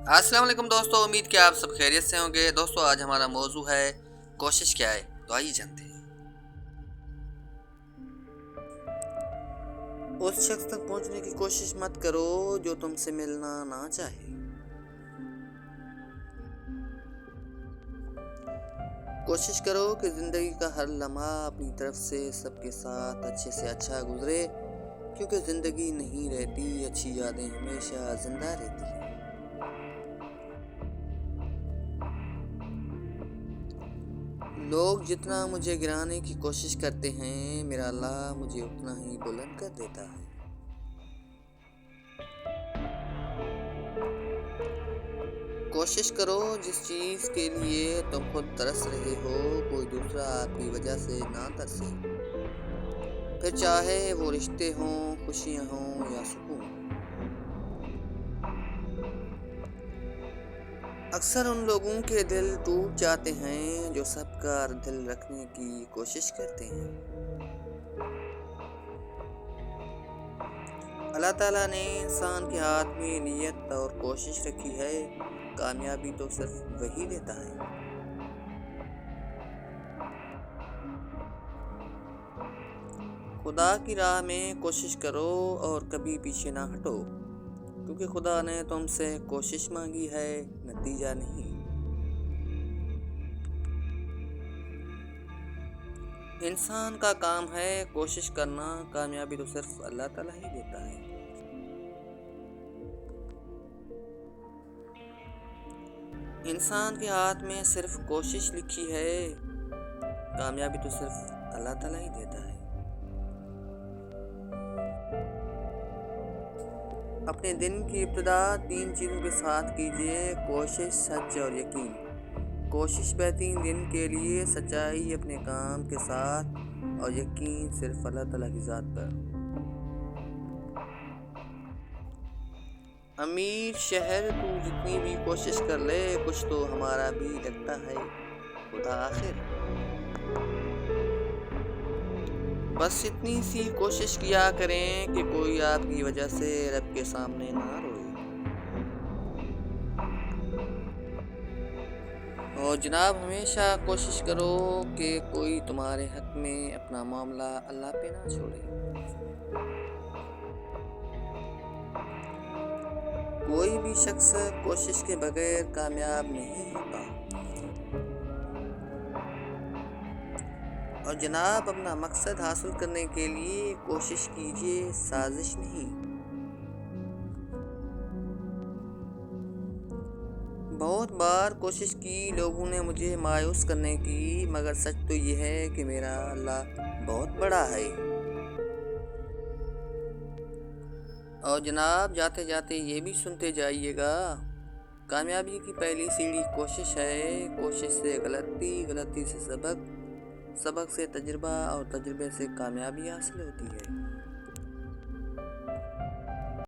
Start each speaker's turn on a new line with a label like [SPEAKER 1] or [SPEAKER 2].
[SPEAKER 1] अस्सलाम वालेकुम दोस्तों, उम्मीद कि आप सब खैरियत से होंगे। दोस्तों आज हमारा मौजू है कोशिश क्या है, तो आइए जानते हैं। उस शख्स तक पहुंचने की कोशिश मत करो जो तुमसे मिलना ना चाहे। कोशिश करो कि ज़िंदगी का हर लम्हा अपनी तरफ से सबके साथ अच्छे से अच्छा गुजरे, क्योंकि ज़िंदगी नहीं रहती, अच्छी यादें हमेशा ज़िंदा रहती हैं। लोग जितना मुझे गिराने की कोशिश करते हैं, मेरा अल्लाह मुझे उतना ही बुलंद कर देता है। कोशिश करो जिस चीज़ के लिए तुम खुद तरस रहे हो, कोई दूसरा आपकी वजह से ना तरसे। फिर चाहे वो रिश्ते हों, खुशियाँ हों या सुकून। अक्सर उन लोगों के दिल टूट जाते हैं जो सबका दिल रखने की कोशिश करते हैं। अल्लाह ताला ने इंसान के हाथ में नियत और कोशिश रखी है, कामयाबी तो सिर्फ वही लेता है। खुदा की राह में कोशिश करो और कभी पीछे ना हटो, क्योंकि खुदा ने तुमसे कोशिश मांगी है, नतीजा नहीं। इंसान का काम है कोशिश करना, कामयाबी तो सिर्फ अल्लाह ताला ही देता है। इंसान के हाथ में सिर्फ कोशिश लिखी है, कामयाबी तो सिर्फ अल्लाह ताला ही देता है। अपने दिन की इब्तिदा 3 चीज़ों के साथ कीजिए: कोशिश, सच और यकीन। कोशिश बेहतरीन दिन के लिए, सच्चाई अपने काम के साथ और यकीन सिर्फ अल्लाह ताला की ज़ात पर। अमीर शहर तू जितनी भी कोशिश कर ले, कुछ तो हमारा भी लगता है खुदा आखिर। बस इतनी सी कोशिश किया करें कि कोई आपकी वजह से रब के सामने ना रोए। और जनाब हमेशा कोशिश करो कि कोई तुम्हारे हक में अपना मामला अल्लाह पे ना छोड़े। कोई भी शख्स कोशिश के बगैर कामयाब नहीं होता। और जनाब अपना मकसद हासिल करने के लिए कोशिश कीजिए, साजिश नहीं। बहुत बार कोशिश की लोगों ने मुझे मायूस करने की, मगर सच तो ये है कि मेरा अल्लाह बहुत बड़ा है। और जनाब जाते जाते ये भी सुनते जाइएगा, कामयाबी की पहली सीढ़ी कोशिश है, कोशिश से गलती, गलती से सबक, सबक से तजुर्बा और तजुर्बे से कामयाबी हासिल होती है।